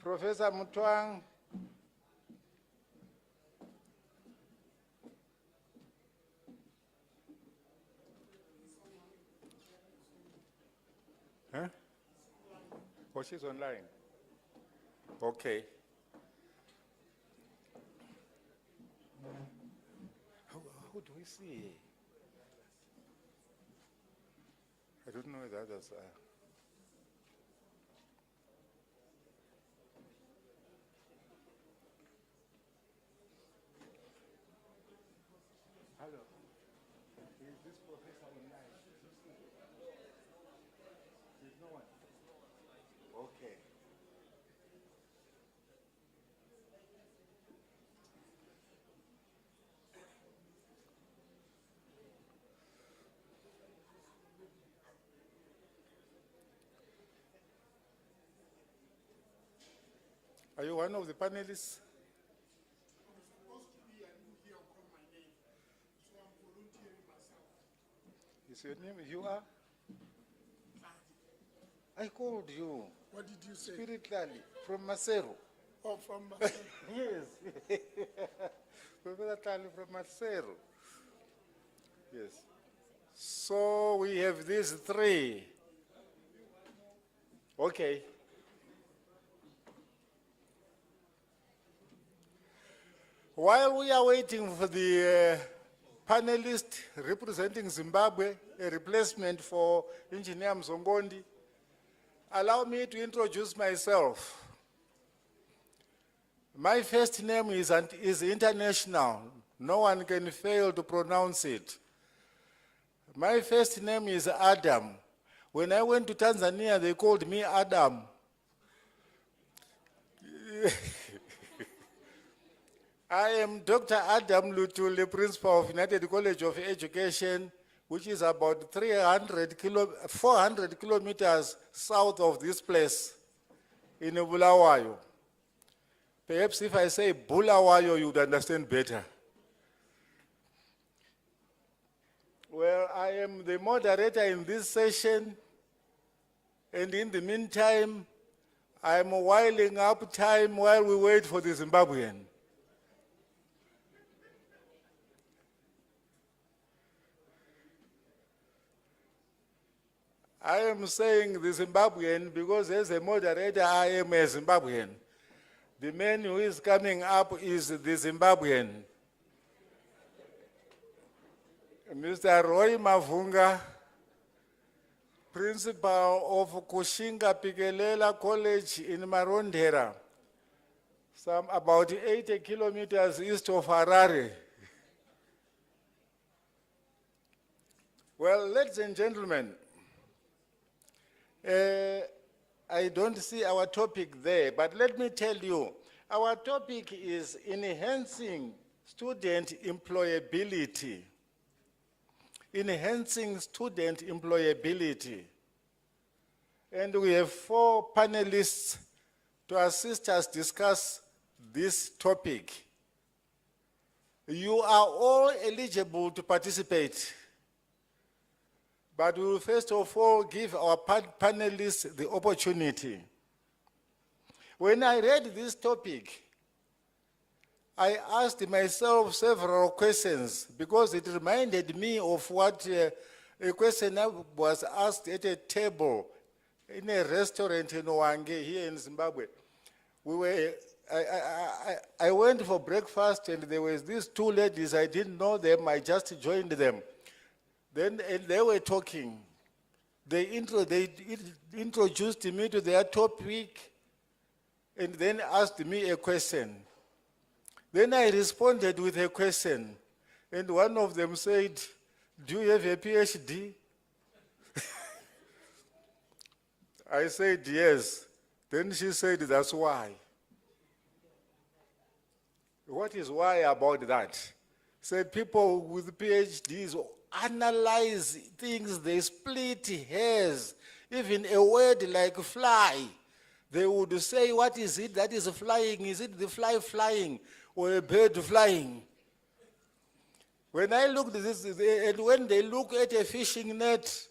Professor Mutwang. Huh? Oh, she's online. Okay. Who do we see? I don't know the others. Hello. Is this professor online? There's no one. Okay. Are you one of the panelists? I'm supposed to be, I didn't hear call my name, so I'm volunteering myself. Is your name? You are? I called you. What did you say? Spirit TLALI from Maseru. Oh, from Maseru. Yes. Professor TLALI from Maseru. Yes. So we have these three. Okay. While we are waiting for the panelist representing Zimbabwe, a replacement for Engineer Muzongodi, allow me to introduce myself. My first name is international. No one can fail to pronounce it. My first name is Adam. When I went to Tanzania, they called me Adam. I am Dr. Adam Luthuli, principal of United College of Education, which is about 400 kilometers south of this place in Bulawayo. Perhaps if I say Bulawayo, you would understand better. Well, I am the moderator in this session, and in the meantime, I am whiling up time while we wait for the Zimbabwean. I am saying the Zimbabwean because as a moderator, I am a Zimbabwean. The man who is coming up is the Zimbabwean. Mr. Roy Mavunga, principal of Kushinga Pikelela College in Marondera, some about 80 kilometers east of Harare. Well, ladies and gentlemen, I don't see our topic there, but let me tell you, our topic is enhancing student employability. Enhancing student employability. And we have 4 panelists to assist us discuss this topic. You are all eligible to participate. But we will first of all give our panelists the opportunity. When I read this topic, I asked myself several questions because it reminded me of what a question I was asked at a table in a restaurant in Owange here in Zimbabwe. I went for breakfast and there was these 2 ladies, I didn't know them, I just joined them. And they were talking. They introduced me to their topic and then asked me a question. Then I responded with a question. And one of them said, "Do you have a PhD?" I said, "Yes." Then she said, "That's why." What is why about that? Said people with PhDs analyze things, they split hairs. Even a word like fly, they would say, what is it that is flying? Is it the fly flying or a bird flying? When I looked at this, and when they look at a fishing net,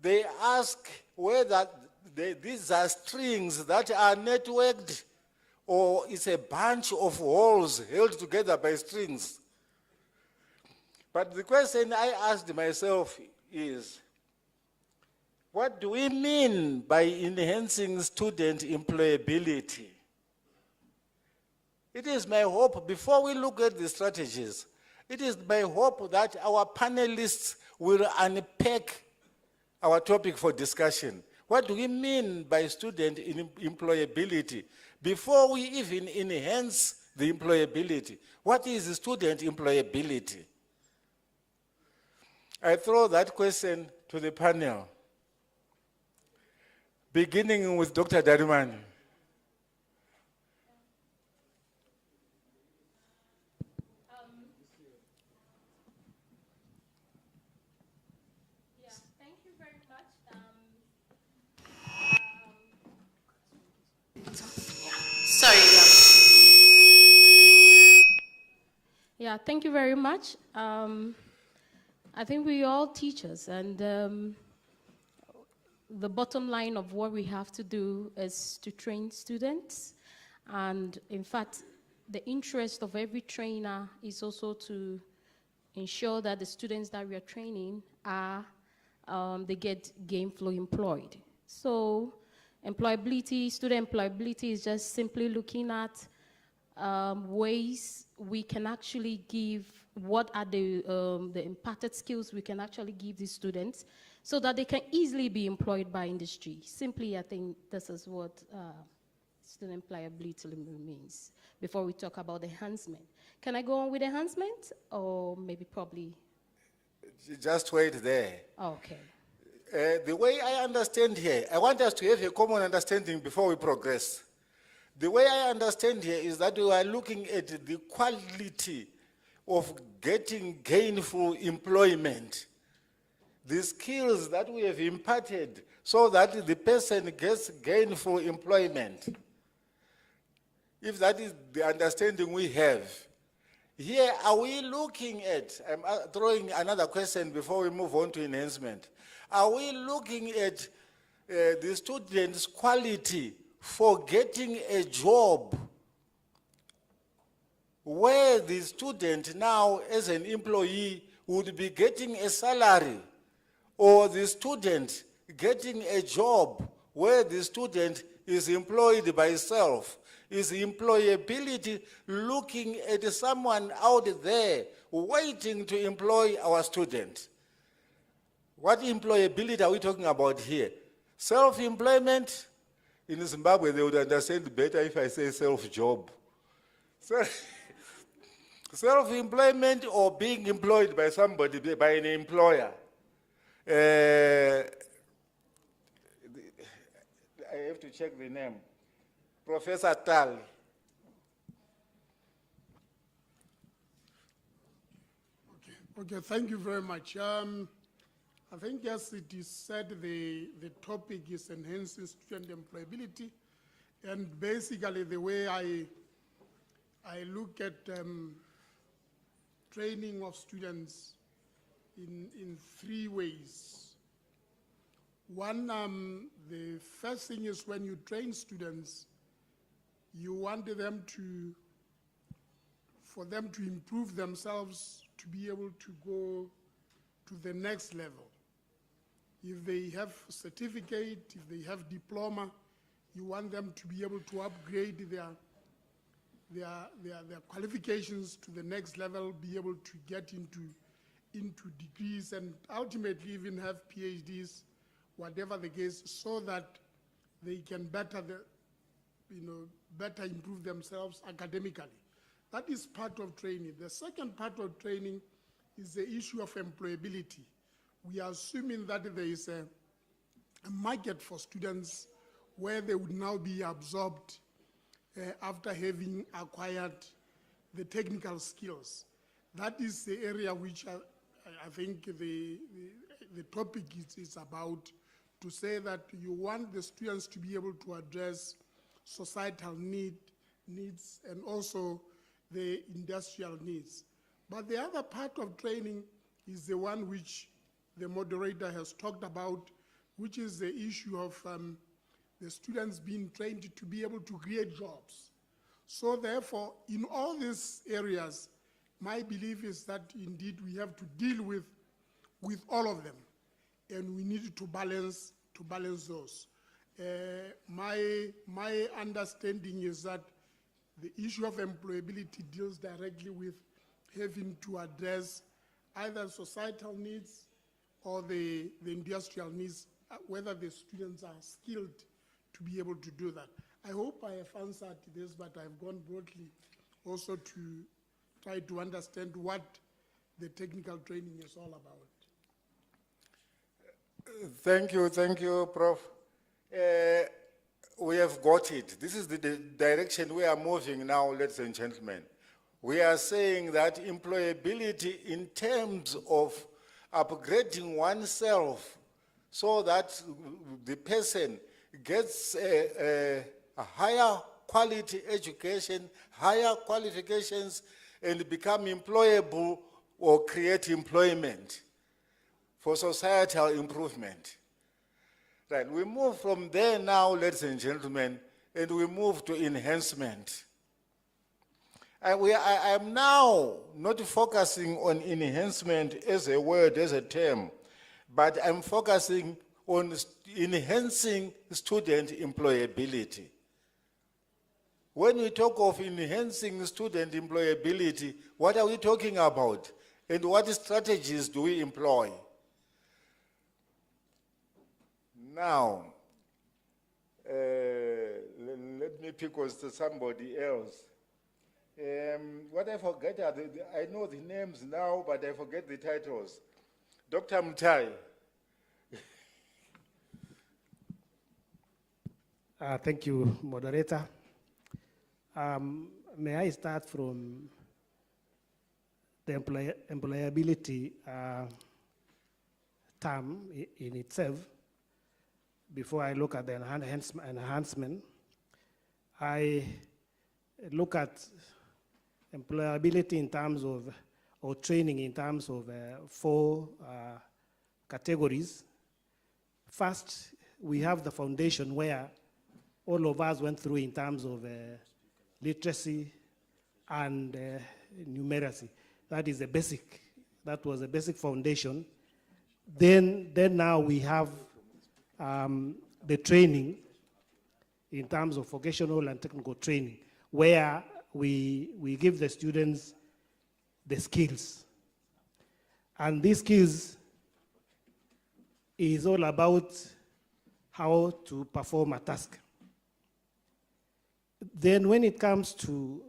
they ask whether these are strings that are networked, or it's a bunch of holes held together by strings. But the question I asked myself is, what do we mean by enhancing student employability? It is my hope, before we look at the strategies, it is my hope that our panelists will unpack our topic for discussion. What do we mean by student employability? Before we even enhance the employability, what is student employability? I throw that question to the panel, beginning with Dr. Darimani. Thank you very much. Sorry. Yeah, thank you very much. I think we're all teachers, and the bottom line of what we have to do is to train students. And in fact, the interest of every trainer is also to ensure that the students that we are training are, they get gainfully employed. So employability, student employability is just simply looking at ways we can actually give, what are the imparted skills we can actually give these students so that they can easily be employed by industry. Simply, I think this is what student employability means before we talk about enhancement. Can I go on with enhancement, or maybe probably? Just wait there. Okay. The way I understand here, I want us to have a common understanding before we progress. The way I understand here is that we are looking at the quality of getting gainful employment, the skills that we have imparted so that the person gets gainful employment. If that is the understanding we have. Here, are we looking at, I'm throwing another question before we move on to enhancement. Are we looking at the student's quality for getting a job where the student now as an employee would be getting a salary, or the student getting a job where the student is employed by self? Is employability looking at someone out there waiting to employ our student? What employability are we talking about here? Self-employment? In Zimbabwe, they would understand better if I say self-job. Self-employment or being employed by somebody, by an employer. I have to check the name. Professor TLALI. Okay, thank you very much. I think, as it is said, the topic is enhancing student employability. And basically, the way I look at training of students in three ways. One, the first thing is, when you train students, you want them for them to improve themselves, to be able to go to the next level. If they have certificate, if they have diploma, you want them to be able to upgrade their qualifications to the next level, be able to get into degrees, and ultimately even have PhDs, whatever the case, so that they can better improve themselves academically. That is part of training. The second part of training is the issue of employability. We are assuming that there is a market for students where they would now be absorbed after having acquired the technical skills. That is the area which I think the topic is about, to say that you want the students to be able to address societal needs and also the industrial needs. But the other part of training is the one which the moderator has talked about, which is the issue of the students being trained to be able to create jobs. So therefore, in all these areas, my belief is that indeed we have to deal with all of them, and we need to balance those. My understanding is that the issue of employability deals directly with having to address either societal needs or the industrial needs, whether the students are skilled to be able to do that. I hope I have answered this, but I've gone broadly also to try to understand what the technical training is all about. Thank you, Prof. We have got it. This is the direction we are moving now, ladies and gentlemen. We are saying that employability in terms of upgrading oneself so that the person gets a higher quality education, higher qualifications, and become employable or create employment for societal improvement. Right, we move from there now, ladies and gentlemen, and we move to enhancement. I am now not focusing on enhancement as a word, as a term, but I'm focusing on enhancing student employability. When we talk of enhancing student employability, what are we talking about? And what strategies do we employ? Now, let me pick on somebody else. What I forget are I know the names now, but I forget the titles. Dr. Mutai. Thank you, Moderator. May I start from the employability term in itself? Before I look at the enhancement, I look at employability in terms of, or training in terms of 4 categories. First, we have the foundation where all of us went through in terms of literacy and numeracy. That is a basic, that was a basic foundation. Then now we have the training in terms of vocational and technical training, where we give the students the skills. And these skills is all about how to perform a task. Then when it comes to,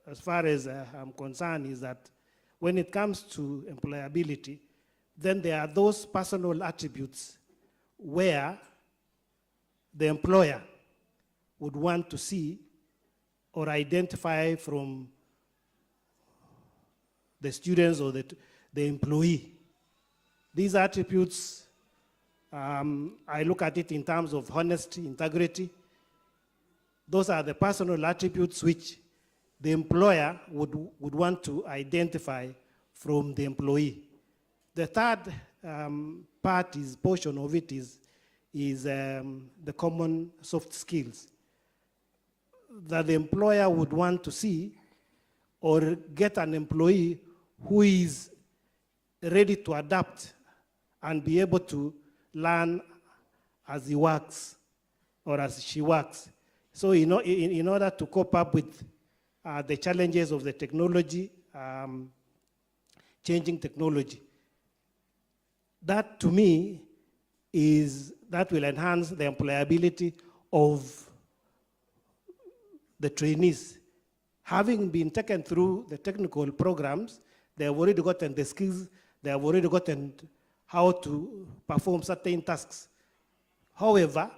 as far as I'm concerned, is that when it comes to employability, then there are those personal attributes where the employer would want to see or identify from the students or the employee. These attributes, I look at it in terms of honesty, integrity. Those are the personal attributes which the employer would want to identify from the employee. The third portion of it is the common soft skills that the employer would want to see or get an employee who is ready to adapt and be able to learn as he works or as she works. So in order to cope up with the challenges of the technology, changing technology, that to me that will enhance the employability of the trainees. Having been taken through the technical programs, they have already gotten the skills, they have already gotten how to perform certain tasks. However,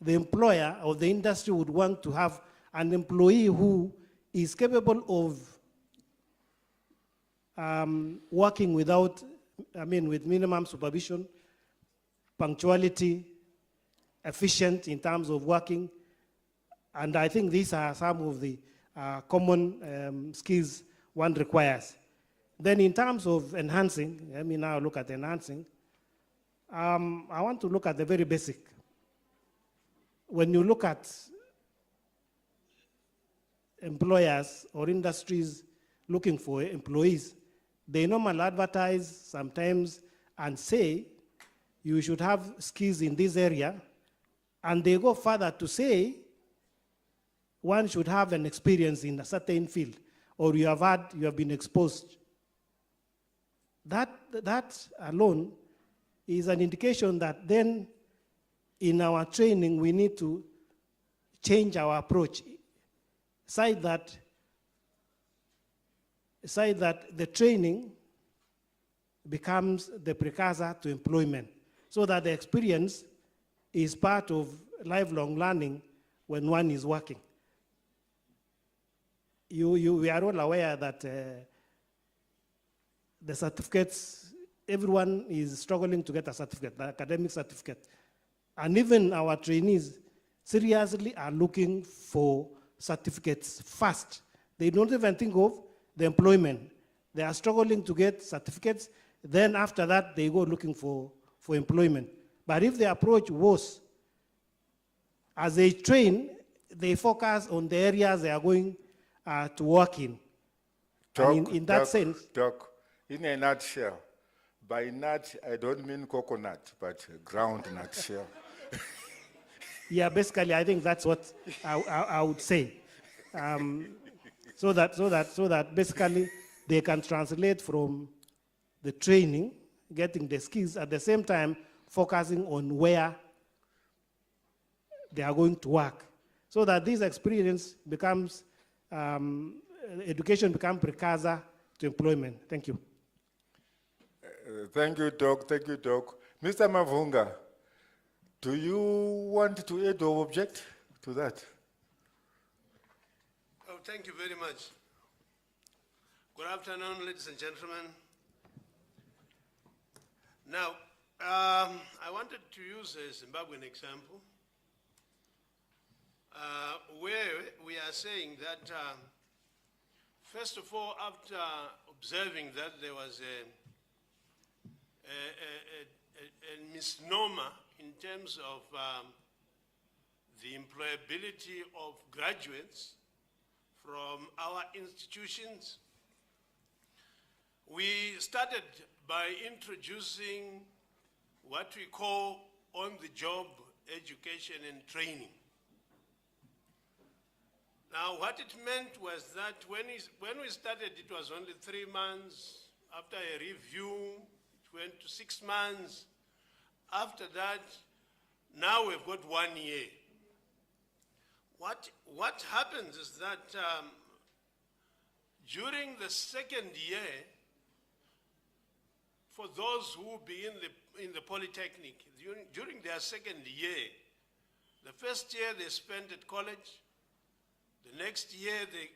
the employer or the industry would want to have an employee who is capable of working with minimum supervision, punctuality, efficient in terms of working. And I think these are some of the common skills one requires. Then in terms of enhancing, let me now look at enhancing. I want to look at the very basic. When you look at employers or industries looking for employees, they normally advertise sometimes and say, you should have skills in this area, and they go further to say, one should have an experience in a certain field, or you have been exposed. That alone is an indication that then in our training we need to change our approach, side that the training becomes the precursor to employment, so that the experience is part of lifelong learning when one is working. We are all aware that the certificates, everyone is struggling to get a certificate, the academic certificate. And even our trainees seriously are looking for certificates first. They don't even think of the employment. They are struggling to get certificates. Then after that, they go looking for employment. But if the approach was, as they train, they focus on the areas they are going to work in. In that sense. Doc, in a nutshell, by nut, I don't mean coconut, but ground nutshell. Yeah, basically, I think that's what I would say. So that basically they can translate from the training, getting the skills, at the same time focusing on where they are going to work, so that this experience becomes, education becomes precursor to employment. Thank you. Thank you, Doc. Thank you, Doc. Mr. Mavunga, do you want to add or object to that? Oh, thank you very much. Good afternoon, ladies and gentlemen. Now, I wanted to use a Zimbabwean example where we are saying that, first of all, after observing that there was a misnomer in terms of the employability of graduates from our institutions, we started by introducing what we call on-the-job education and training. Now, what it meant was that when we started, it was only 3 months. After a review, it went to 6 months. After that, now we've got 1 year. What happens is that during the second year, for those who will be in the Polytechnic, during their second year, the first year they spent at college, the next year they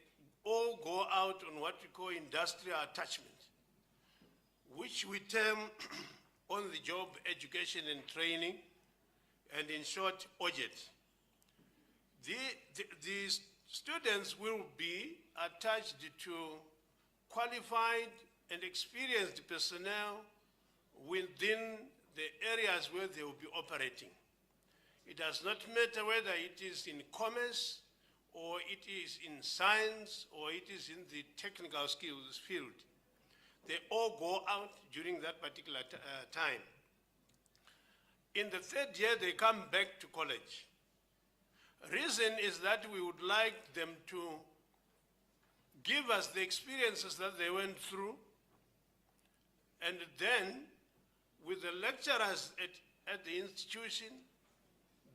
all go out on what we call industrial attachment, which we term on-the-job education and training, and in short, OJET. The students will be attached to qualified and experienced personnel within the areas where they will be operating. It does not matter whether it is in commerce, or it is in science, or it is in the technical skills field. They all go out during that particular time. In the third year, they come back to college. Reason is that we would like them to give us the experiences that they went through, and then with the lecturers at the institution,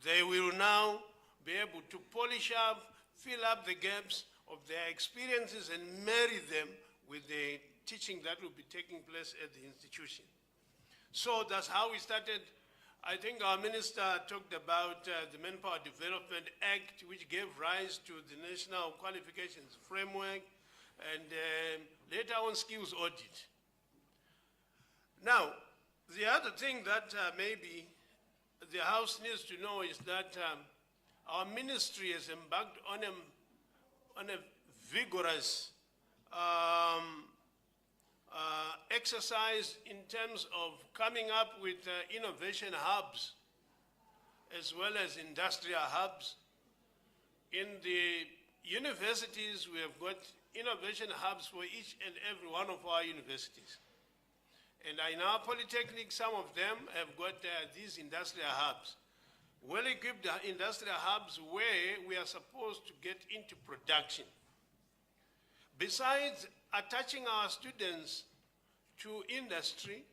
they will now be able to polish up, fill up the gaps of their experiences and marry them with the teaching that will be taking place at the institution. So that's how we started. I think our minister talked about the Manpower Development Act, which gave rise to the National Qualifications Framework, and later on skills audit. Now, the other thing that maybe the House needs to know is that our ministry has embarked on a vigorous exercise in terms of coming up with innovation hubs as well as industrial hubs. In the universities, we have got innovation hubs for each and every one of our universities. And in our Polytechnic, some of them have got these industrial hubs, well-equipped industrial hubs where we are supposed to get into production. Besides attaching our students to industry,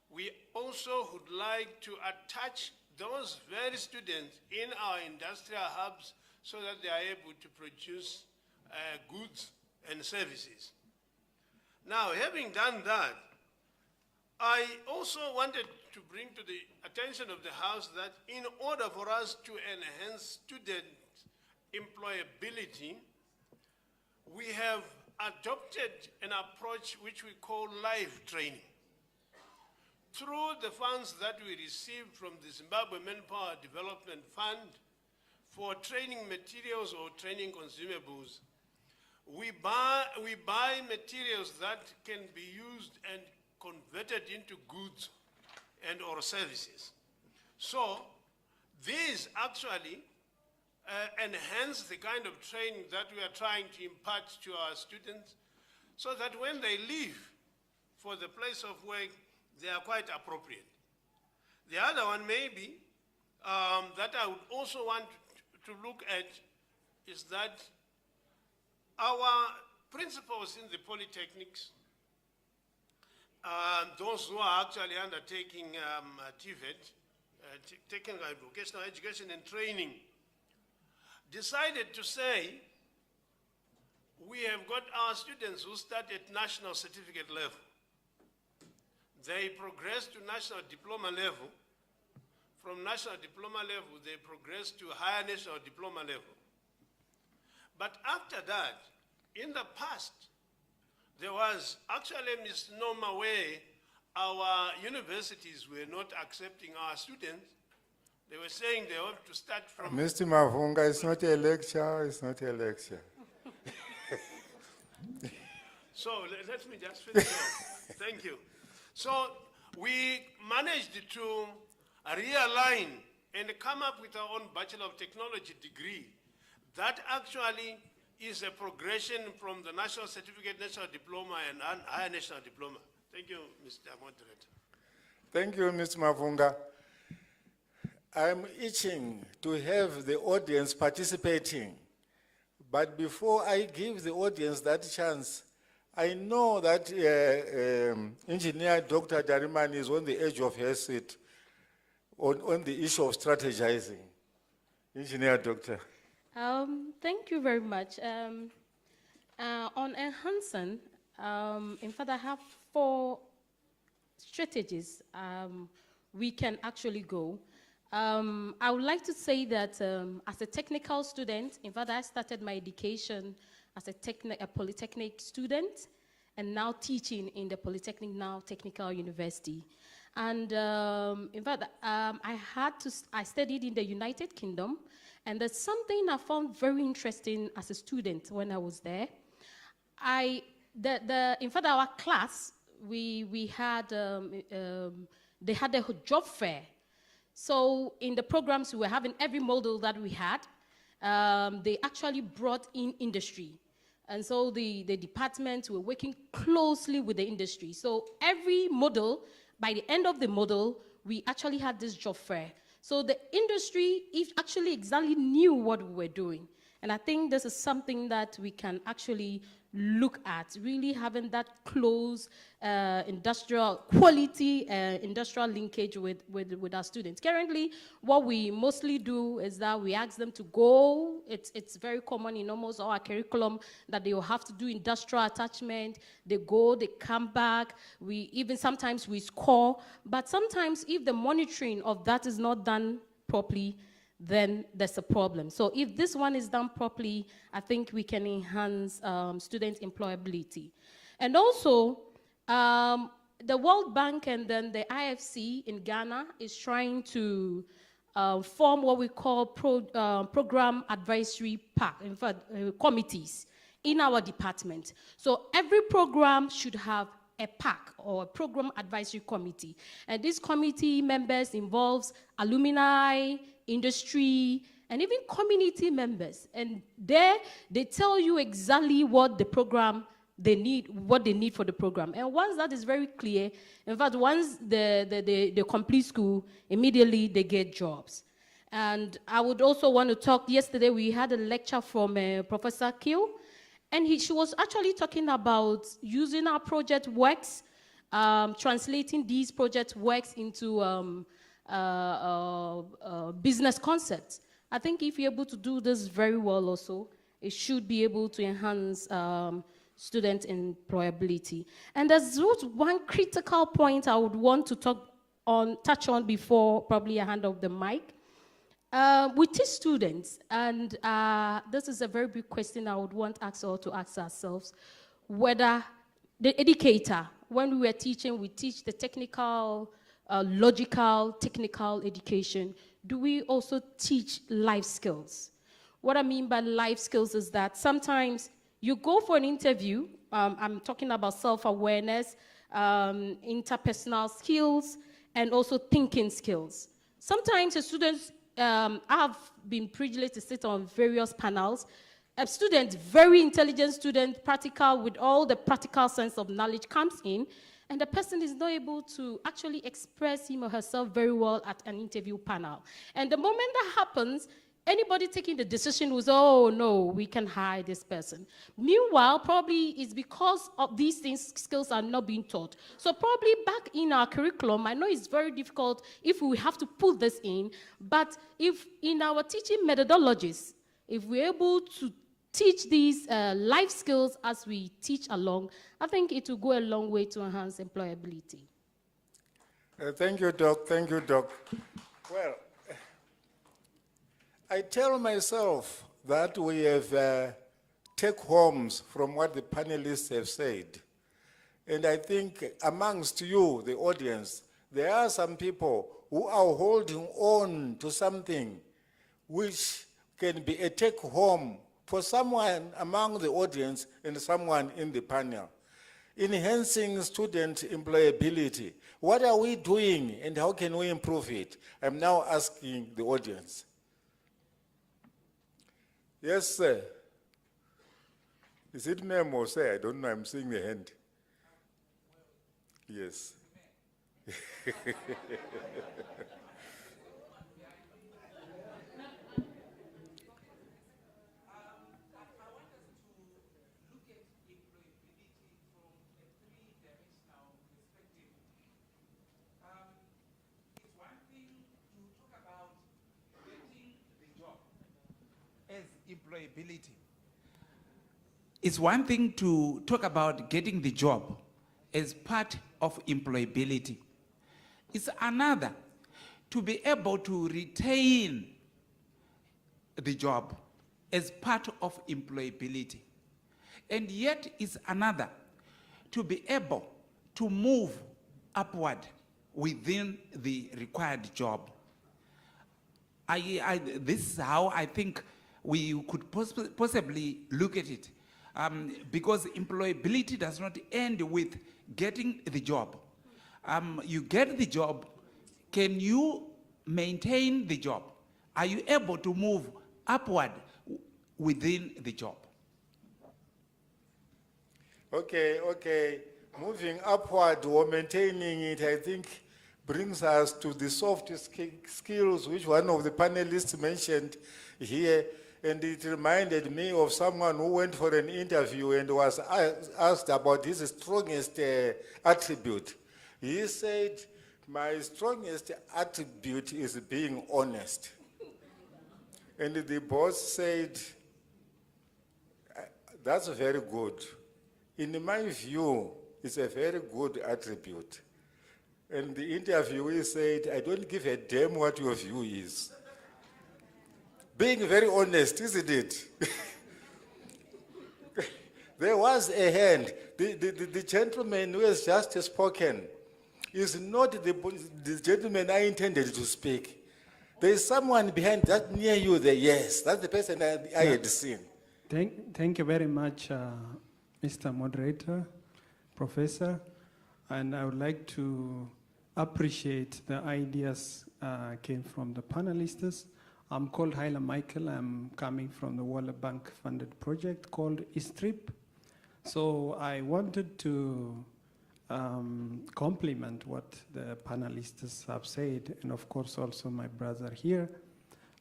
we also would like to attach those very students in our industrial hubs so that they are able to produce goods and services. Now, having done that, I also wanted to bring to the attention of the House that in order for us to enhance student employability, we have adopted an approach which we call live training. Through the funds that we received from the Zimbabwe Manpower Development Fund for training materials or training consumables, we buy materials that can be used and converted into goods and or services. So these actually enhance the kind of training that we are trying to impart to our students so that when they leave for the place of work, they are quite appropriate. The other one maybe that I would also want to look at is that our principals in the polytechnics, those who are actually undertaking TVET, Technical Vocational Education and Training, decided to say, we have got our students who start at national certificate level. They progress to national diploma level. From national diploma level, they progress to higher national diploma level. But after that, in the past, there was actually a misnomer where our universities were not accepting our students. They were saying they have to start from... Mr. Mavunga, it's not a lecture, it's not a lecture. So let me just finish off. Thank you. So we managed to realign and come up with our own Bachelor of Technology degree that actually is a progression from the National Certificate, National Diploma, and Higher National Diploma. Thank you, Mr. Moderator. Thank you, Mr. Mavunga. I'm itching to have the audience participating. But before I give the audience that chance, I know that Engineer Dr. Darimani is on the edge of her seat on the issue of strategizing. Engineer Doctor. Thank you very much. On enhancing, in fact, I have 4 strategies we can actually go. I would like to say that as a technical student, in fact, I started my education as a Polytechnic student and now teaching in the Polytechnic now Technical University. And in fact, I studied in the United Kingdom, and there's something I found very interesting as a student when I was there. In fact, our class, we had, they had a job fair. So in the programs we were having, every model that we had, they actually brought in industry. And so the departments were working closely with the industry. So every model, by the end of the model, we actually had this job fair. So the industry actually exactly knew what we were doing. And I think this is something that we can actually look at, really having that close industrial quality, industrial linkage with our students. Currently, what we mostly do is that we ask them to go. It's very common in almost all our curriculum that they will have to do industrial attachment. They go, they come back. Sometimes we score. But sometimes if the monitoring of that is not done properly, then there's a problem. So if this one is done properly, I think we can enhance student employability. And also, the World Bank and then the IFC in Ghana is trying to form what we call program advisory committees in our department. So every program should have a PAC, or a Program Advisory Committee. And this committee members involves alumni, industry, and even community members. And there, they tell you exactly what the program they need, what they need for the program. And once that is very clear, in fact, once they complete school, immediately they get jobs. And I would also want to talk, yesterday we had a lecture from Professor Kiel, and she was actually talking about using our project works, translating these project works into business concepts. I think if you're able to do this very well also, it should be able to enhance student employability. And there's one critical point I would want to touch on before probably I hand off the mic. We teach students, and this is a very big question I would want us all to ask ourselves, whether the educator, when we were teaching, we teach the technical, logical, technical education. Do we also teach life skills? What I mean by life skills is that sometimes you go for an interview, I'm talking about self-awareness, interpersonal skills, and also thinking skills. Sometimes the students, I have been privileged to sit on various panels. A student, very intelligent student, practical, with all the practical sense of knowledge comes in, and the person is not able to actually express him or herself very well at an interview panel. And the moment that happens, anybody taking the decision was, oh no, we can hire this person. Meanwhile, probably it's because of these things, skills are not being taught. So probably back in our curriculum, I know it's very difficult if we have to put this in, but if in our teaching methodologies, if we're able to teach these life skills as we teach along, I think it will go a long way to enhance employability. Thank you, Doc. Thank you, Doc. Well, I tell myself that we have take-homes from what the panelists have said. And I think amongst you, the audience, there are some people who are holding on to something which can be a take-home for someone among the audience and someone in the panel. Enhancing student employability. What are we doing and how can we improve it? I'm now asking the audience. Yes, sir. Is it name or say? I don't know, I'm seeing the hand. Yes. Employability. It's one thing to talk about getting the job as part of employability. It's another to be able to retain the job as part of employability. And yet it's another to be able to move upward within the required job. This is how I think we could possibly look at it, because employability does not end with getting the job. You get the job, can you maintain the job? Are you able to move upward within the job? Okay. Moving upward or maintaining it, I think, brings us to the soft skills, which one of the panelists mentioned here. And it reminded me of someone who went for an interview and was asked about his strongest attribute. He said, my strongest attribute is being honest. And the boss said, that's very good. In my view, it's a very good attribute. And the interviewee said, I don't give a damn what your view is. Being very honest, isn't it? There was a hand. The gentleman who has just spoken is not the gentleman I intended to speak. There is someone behind that near you there, yes. That's the person I had seen. Thank you very much, Mr. Moderator, Professor. and I would like to appreciate the ideas came from the panelists. I'm called Hilla Michael. I'm coming from the World Bank funded project called ESTRIP. So I wanted to compliment what the panelists have said, and of course also my brother here.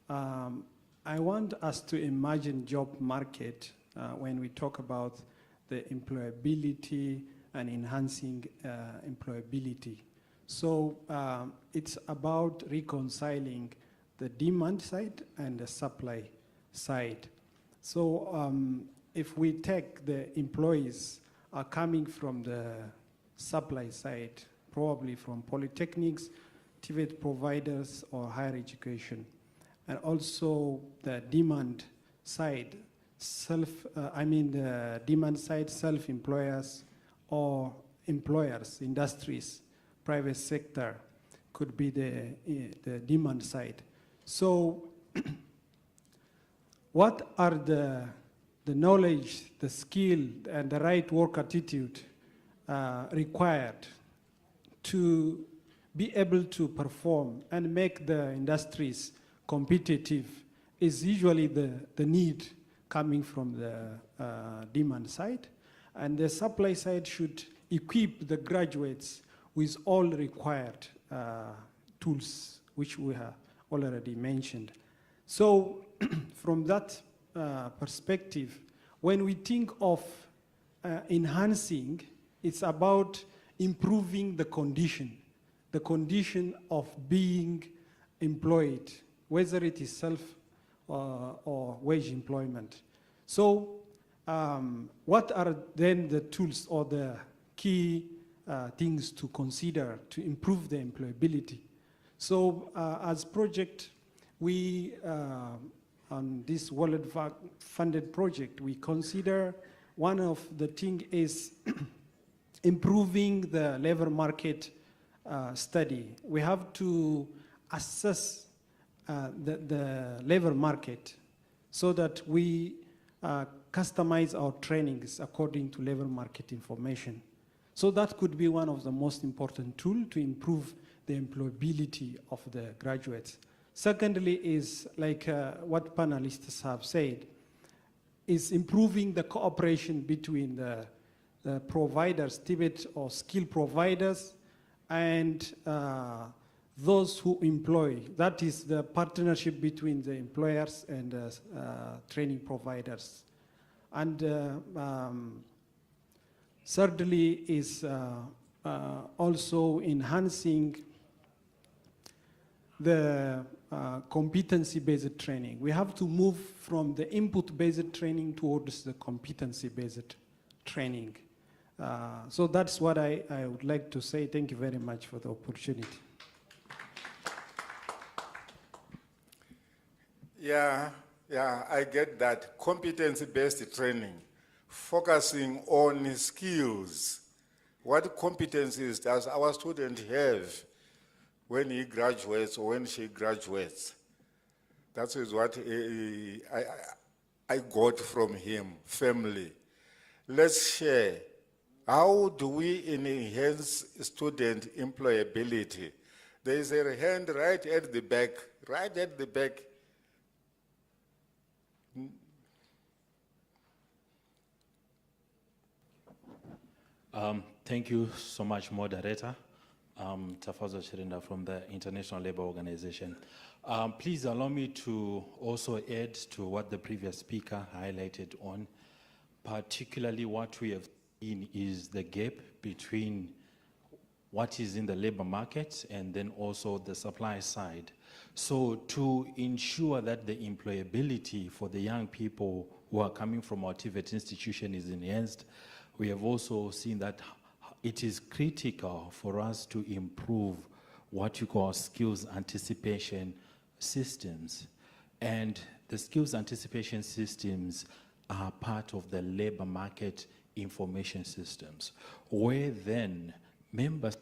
I want us to imagine job market when we talk about the employability and enhancing employability. So it's about reconciling the demand side and the supply side. So if we take the employees are coming from the supply side, probably from polytechnics, TVET providers, or higher education, and also the demand side, the demand side self-employers or employers, industries, private sector could be the demand side. So what are the knowledge, the skill, and the right work attitude required to be able to perform and make the industries competitive is usually the need coming from the demand side. And the supply side should equip the graduates with all required tools, which we have already mentioned. So from that perspective, when we think of enhancing, it's about improving the condition of being employed, whether it is self or wage employment. So what are then the tools or the key things to consider to improve the employability? So as project, we, on this World funded project, we consider one of the things is improving the labor market study. We have to assess the labor market so that we customize our trainings according to labor market information. So that could be one of the most important tools to improve the employability of the graduates. Secondly is, like what panelists have said, is improving the cooperation between the providers, TVET or skill providers, and those who employ. That is the partnership between the employers and training providers. And thirdly is also enhancing the competency-based training. We have to move from the input-based training towards the competency-based training. So that's what I would like to say. Thank you very much for the opportunity. Yeah, I get that. Competency-based training, focusing on skills. What competencies does our student have when he graduates or when she graduates? That is what I got from him, family. Let's share. How do we enhance student employability? There is a hand right at the back, Thank you so much, Moderator. Tafazo Chirinda from the International Labour Organization. Please allow me to also add to what the previous speaker highlighted on. Particularly what we have seen is the gap between what is in the labor market and then also the supply side. So to ensure that the employability for the young people who are coming from our TVET institution is enhanced, we have also seen that it is critical for us to improve what you call skills anticipation systems. And the skills anticipation systems are part of the labor market information systems, where then members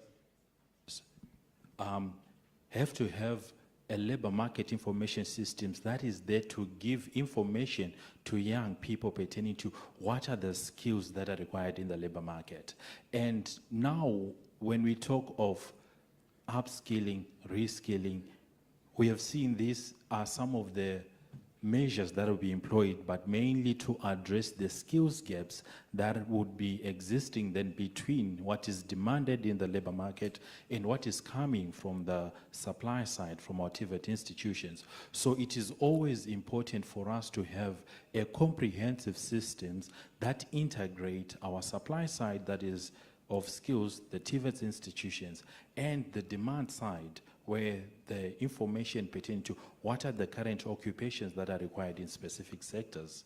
have to have a labor market information systems that is there to give information to young people pertaining to what are the skills that are required in the labor market. And now when we talk of upskilling, reskilling, we have seen these are some of the measures that will be employed, but mainly to address the skills gaps that would be existing then between what is demanded in the labor market and what is coming from the supply side from our TVET institutions. So it is always important for us to have a comprehensive systems that integrate our supply side, that is of skills, the TVET institutions, and the demand side, where the information pertaining to what are the current occupations that are required in specific sectors.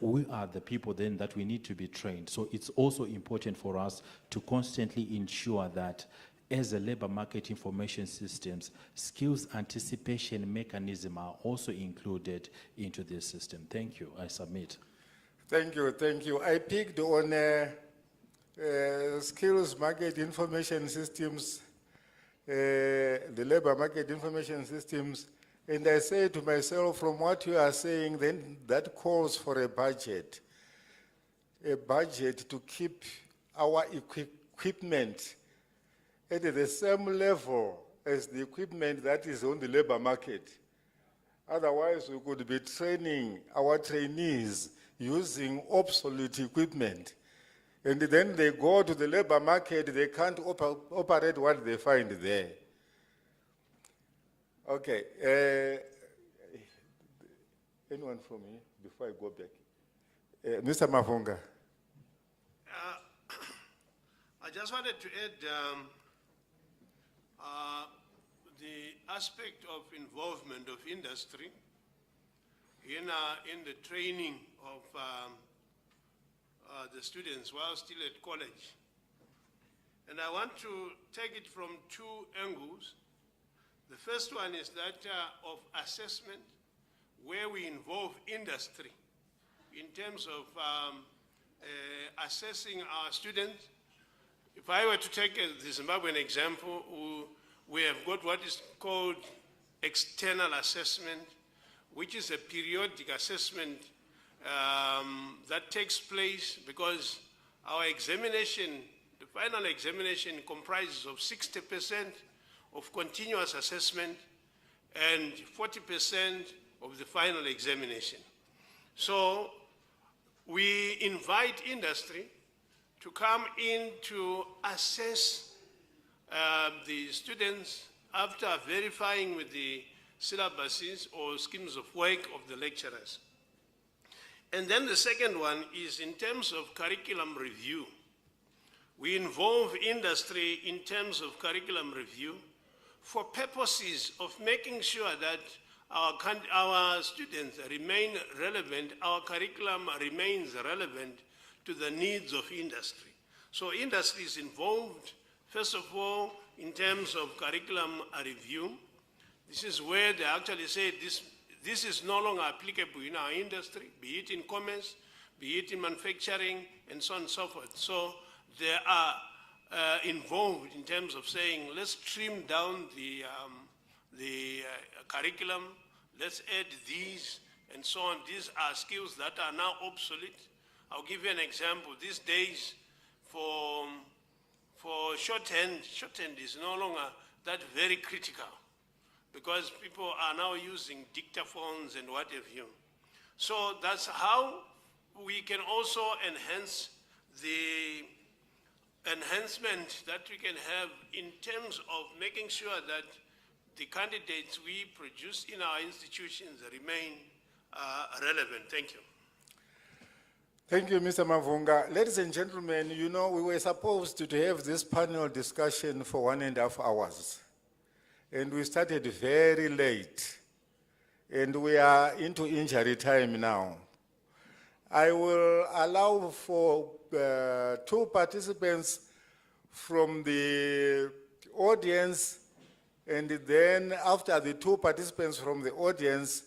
We are the people then that we need to be trained. So it's also important for us to constantly ensure that as a labor market information systems, skills anticipation mechanism are also included into this system. Thank you, I submit. Thank you, thank you. I picked on skills market information systems, the labor market information systems, and I say to myself, from what you are saying, then that calls for a budget to keep our equipment at the same level as the equipment that is on the labor market. Otherwise, we could be training our trainees using obsolete equipment. And then they go to the labor market, they can't operate what they find there. Okay. Anyone from here before I go back? Mr. Mavunga. I just wanted to add the aspect of involvement of industry in the training of the students while still at college. And I want to take it from two angles. The first one is that of assessment, where we involve industry in terms of assessing our students. If I were to take the Zimbabwean example, we have got what is called external assessment, which is a periodic assessment that takes place because our examination, the final examination, comprises of 60% of continuous assessment and 40% of the final examination. So we invite industry to come in to assess the students after verifying with the syllabuses or schemes of work of the lecturers. And then the second one is in terms of curriculum review. We involve industry in terms of curriculum review for purposes of making sure that our students remain relevant, our curriculum remains relevant to the needs of industry. So industry is involved, first of all, in terms of curriculum review. This is where they actually say this is no longer applicable in our industry, be it in commerce, be it in manufacturing, and so on and so forth. So they are involved in terms of saying, let's trim down the curriculum, let's add these, and so on. These are skills that are now obsolete. I'll give you an example. These days, for shorthand is no longer that very critical because people are now using dictaphones and what have you. So that's how we can also enhance the enhancement that we can have in terms of making sure that the candidates we produce in our institutions remain relevant. Thank you. Thank you, Mr. Mavunga. Ladies and gentlemen, you know, we were supposed to have this panel discussion for 1.5 hours. And we started very late. And we are into injury time now. I will allow for 2 participants from the audience, and then after the 2 participants from the audience,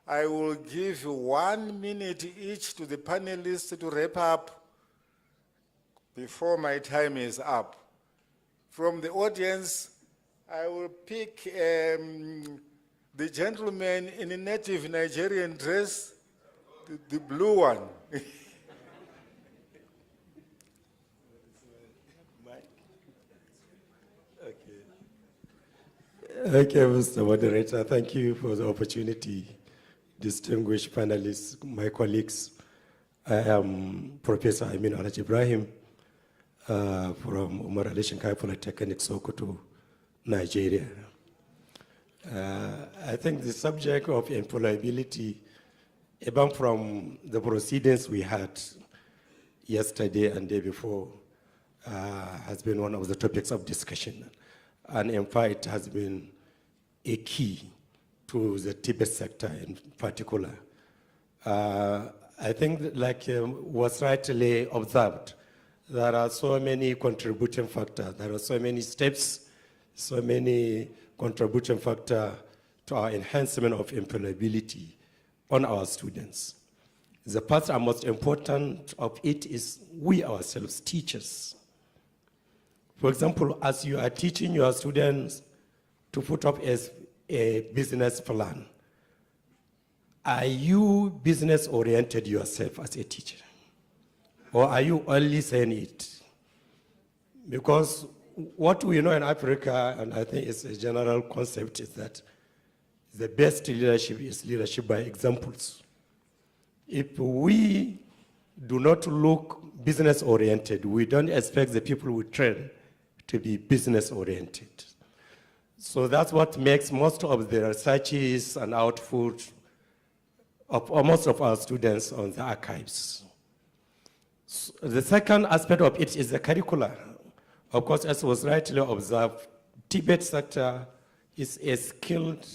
I will give you 1 minute each to the panelists to wrap up before my time is up. From the audience, I will pick the gentleman in a native Nigerian dress, the blue one. Okay, Mr. Moderator, thank you for the opportunity. Distinguished panelists, my colleagues, I am Professor Amin Alhaji Ibrahim from Umar Ali Shinkai Polytechnic, Sokoto, Nigeria. I think the subject of employability, even from the proceedings we had yesterday and day before, has been one of the topics of discussion. And in fact, it has been a key to the Tibet sector in particular. I think, like was rightly observed, there are so many contributing factors. There are so many steps, so many contributing factors to our enhancement of employability on our students. The first and most important of it is we ourselves, teachers. For example, as you are teaching your students to put up a business plan, are you business-oriented yourself as a teacher? Or are you only saying it? Because what we know in Africa, and I think it's a general concept, is that the best leadership is leadership by examples. If we do not look business-oriented, we don't expect the people we train to be business-oriented. So that's what makes most of the researches and output of most of our students on the archives. So the second aspect of it is the curricula. Of course, as was rightly observed, Tibet sector is a skilled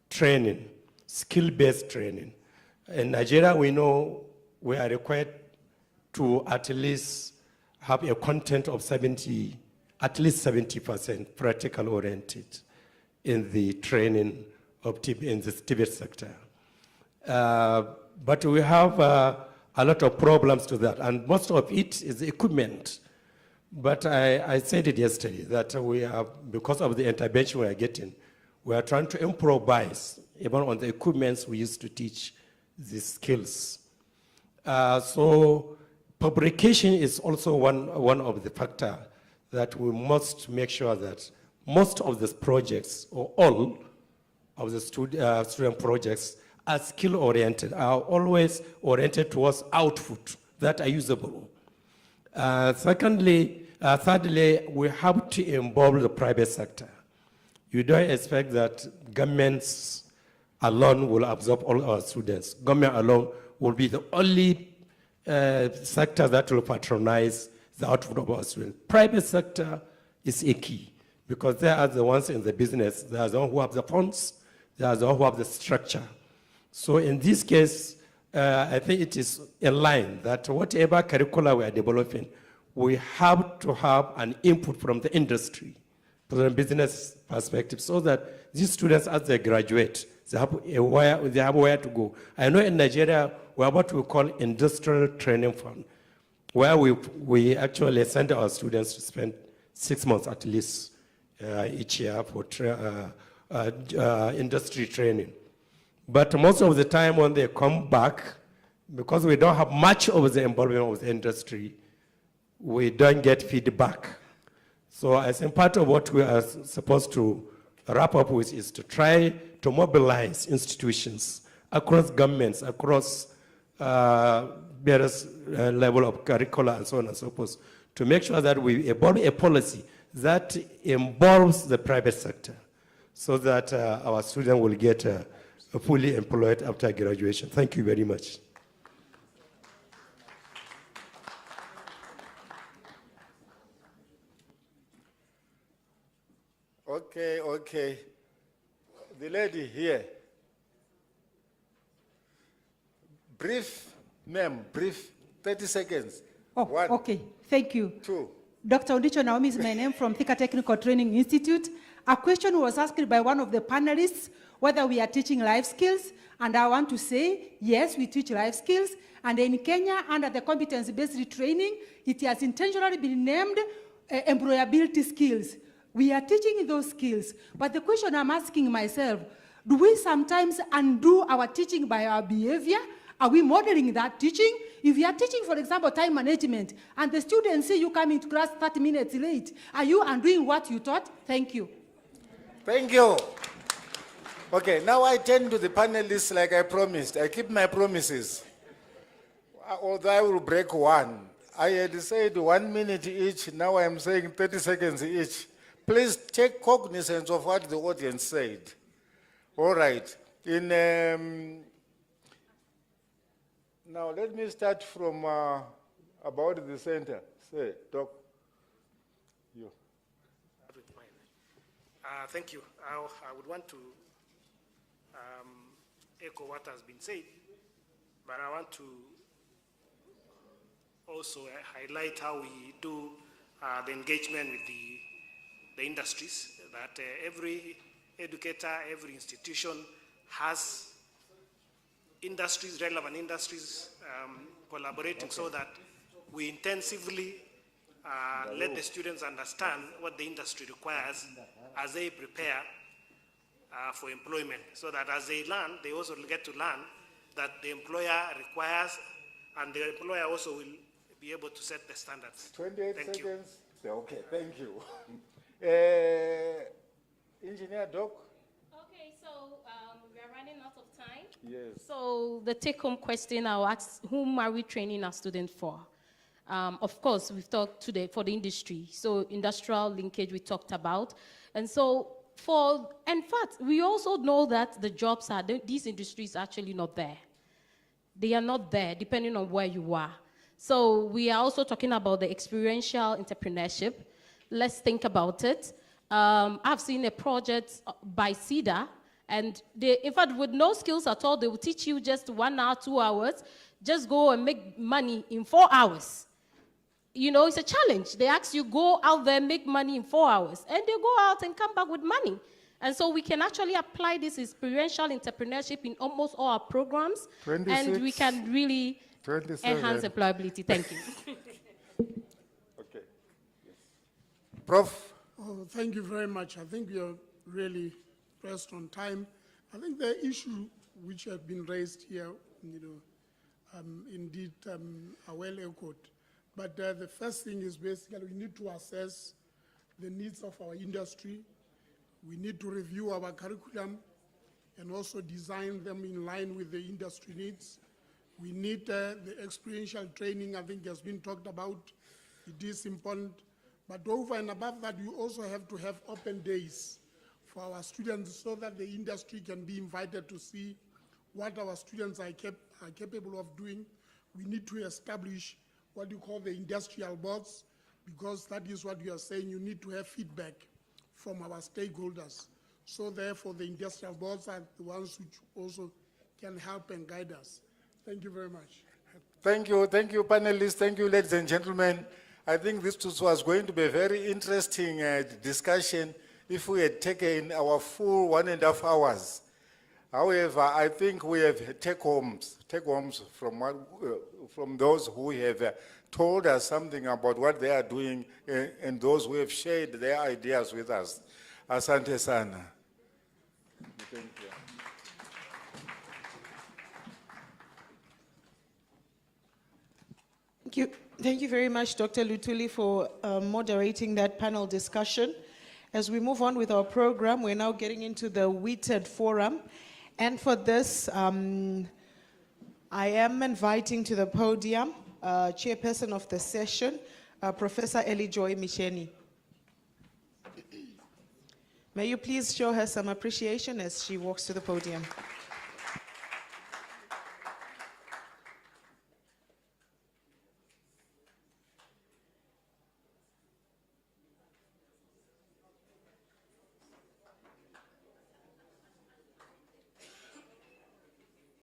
training, skill-based training. In Nigeria, we know we are required to at least have a content of at least 70% practical oriented in the training of in the Tibet sector. But we have a lot of problems to that, and most of it is equipment. But I said it yesterday that we are, because of the intervention we are getting, we are trying to improvise even on the equipments we used to teach these skills. So publication is also one of the factors that we must make sure that most of these projects, or all of the student projects, are skill-oriented, are always oriented towards output that are usable. Thirdly, we have to involve the private sector. You don't expect that governments alone will absorb all our students. Government alone will be the only sector that will patronize the output of our students. Private sector is a key because they are the ones in the business. They are the ones who have the funds. They are the ones who have the structure. So in this case, I think it is in line that whatever curricula we are developing, we have to have an input from the industry, from the business perspective, so that these students, as they graduate, they have where to go. I know in Nigeria, we have what we call industrial training fund, where we actually send our students to spend 6 months at least each year for industry training. But most of the time when they come back, because we don't have much of the involvement of the industry, we don't get feedback. So I think part of what we are supposed to wrap up with is to try to mobilize institutions across governments, across various level of curricula and so on and so forth, to make sure that we evolve a policy that involves the private sector so that our students will get fully employed after graduation. Thank you very much. Okay. The lady here. Brief, ma'am, brief, 30 seconds. Oh, 1, okay, thank you. 2. Dr. Ondicho Naomi is my name from Thika Technical Training Institute. A question was asked by one of the panelists whether we are teaching life skills, and I want to say, yes, we teach life skills, and in Kenya, under the competence-based training, it has intentionally been named employability skills. We are teaching those skills, but the question I'm asking myself, do we sometimes undo our teaching by our behavior? Are we modeling that teaching? If you are teaching, for example, time management, and the students say you come into class 30 minutes late, are you undoing what you taught? Thank you. Thank you. Okay, now I turn to the panelists like I promised. I keep my promises. Although I will break one. I had said 1 minute each, now I am saying 30 seconds each. Please take cognizance of what the audience said. All right. Now let me start from about the center. Say, Doc. You. Thank you. I would want to echo what has been said, but I want to also highlight how we do the engagement with the industries, that every educator, every institution has industries, relevant industries, collaborating so that we intensively let the students understand what the industry requires as they prepare for employment, so that as they learn, they also get to learn that the employer requires, and the employer also will be able to set the standards. 28 Thank seconds. you. Okay, thank you. Engineer Doc? Okay, so we are running out of time. Yes. So the take-home question I'll ask, whom are we training our students for? Of course, we've talked today for the industry. So industrial linkage we talked about. And so in fact, we also know that the jobs are, these industries are actually not there. They are not there, depending on where you are. So we are also talking about the experiential entrepreneurship. Let's think about it. I've seen a project by CEDA, and in fact, with no skills at all, they will teach you just 1 hour, 2 hours, just go and make money in 4 hours. You know, it's a challenge. They ask you, go out there, make money in 4 hours, and they go out and come back with money. And so we can actually apply this experiential entrepreneurship in almost all our programs, 26, and we can really 27. enhance employability. Thank you. Okay. Yes. Prof? Oh, thank you very much. I think you're really pressed on time. I think the issue which have been raised here, you know, indeed are well echoed. But the first thing is basically we need to assess the needs of our industry. We need to review our curriculum and also design them in line with the industry needs. We need the experiential training, I think has been talked about. It is important. But over and above that, you also have to have open days for our students so that the industry can be invited to see what our students are capable of doing. We need to establish what you call the industrial boards, because that is what you are saying, you need to have feedback from our stakeholders. So therefore, the industrial boards are the ones which also can help and guide us. Thank you very much. Thank you, panelists. Thank you, ladies and gentlemen. I think this was going to be a very interesting discussion if we had taken our full 1.5 hours. However, I think we have take-homes from those who have told us something about what they are doing and those who have shared their ideas with us. Asante sana. Thank you. Thank you very much, Dr. Luthuli, for moderating that panel discussion. As we move on with our program, we're now getting into the WETED Forum. And for this, I am inviting to the podium chairperson of the session, Professor Joy Misheni. May you please show her some appreciation as she walks to the podium.